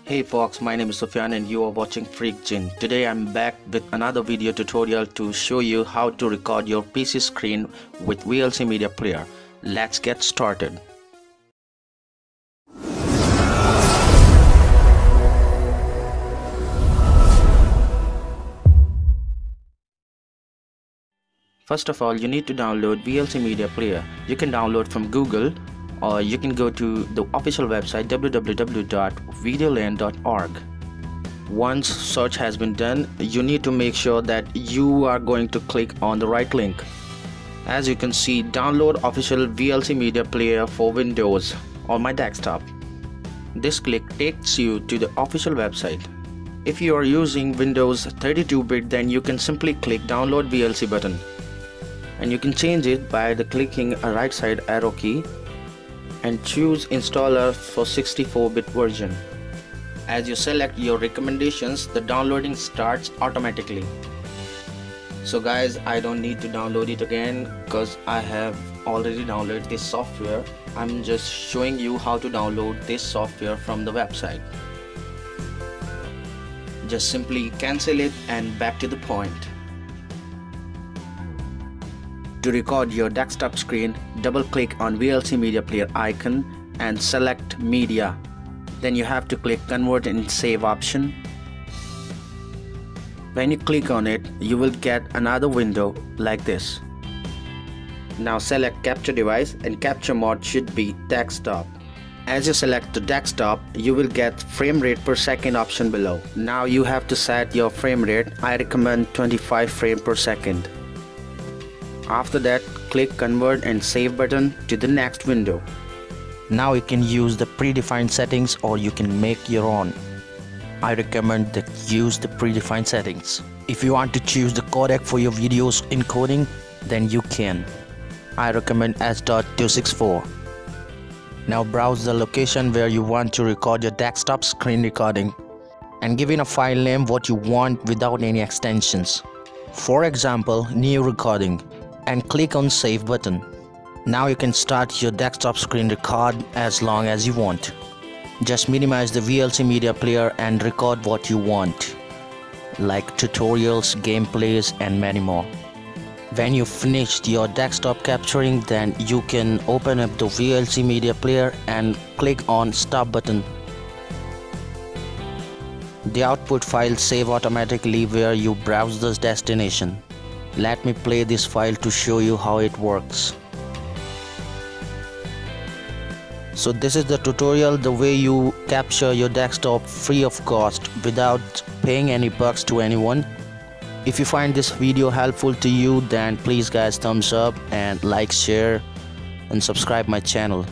Hey folks, my name is Sufiyan and you are watching Sufiyan Jin. Today I'm back with another video tutorial to show you how to record your PC screen with VLC media player. Let's get started. First of all, you need to download VLC media player. You can download from Google, or you can go to the official website www.videoland.org. Once search has been done, you need to make sure that you are going to click on the right link. As you can see, download official VLC media player for Windows on my desktop. This click takes you to the official website. If you are using Windows 32-bit, then you can simply click download VLC button, and you can change it by clicking a right side arrow key and choose installer for 64-bit version. As you select your recommendations, the downloading starts automatically. So guys, I don't need to download it again because I have already downloaded this software. I'm just showing you how to download this software from the website. Just simply cancel it and back to the point. To record your desktop screen, double-click on VLC media player icon and select media. Then you have to click convert and save option. When you click on it, you will get another window like this. Now select capture device, and capture mode should be desktop. As you select the desktop, you will get frame rate per second option below. Now you have to set your frame rate. I recommend 25 frames per second. After that, click convert and save button to the next window. Now you can use the predefined settings or you can make your own. I recommend that use the predefined settings. If you want to choose the codec for your videos encoding, then you can. I recommend S.264. Now browse the location where you want to record your desktop screen recording and give in a file name what you want without any extensions. For example, new recording, and click on save button. Now you can start your desktop screen record as long as you want. Just minimize the VLC media player and record what you want, like tutorials, gameplays and many more. When you finished your desktop capturing, then you can open up the VLC media player and click on stop button. The output file save automatically where you browse this destination. Let me play this file to show you how it works. So this is the tutorial, the way you capture your desktop free of cost without paying any bucks to anyone. If you find this video helpful to you, then please guys thumbs up and like, share and subscribe my channel.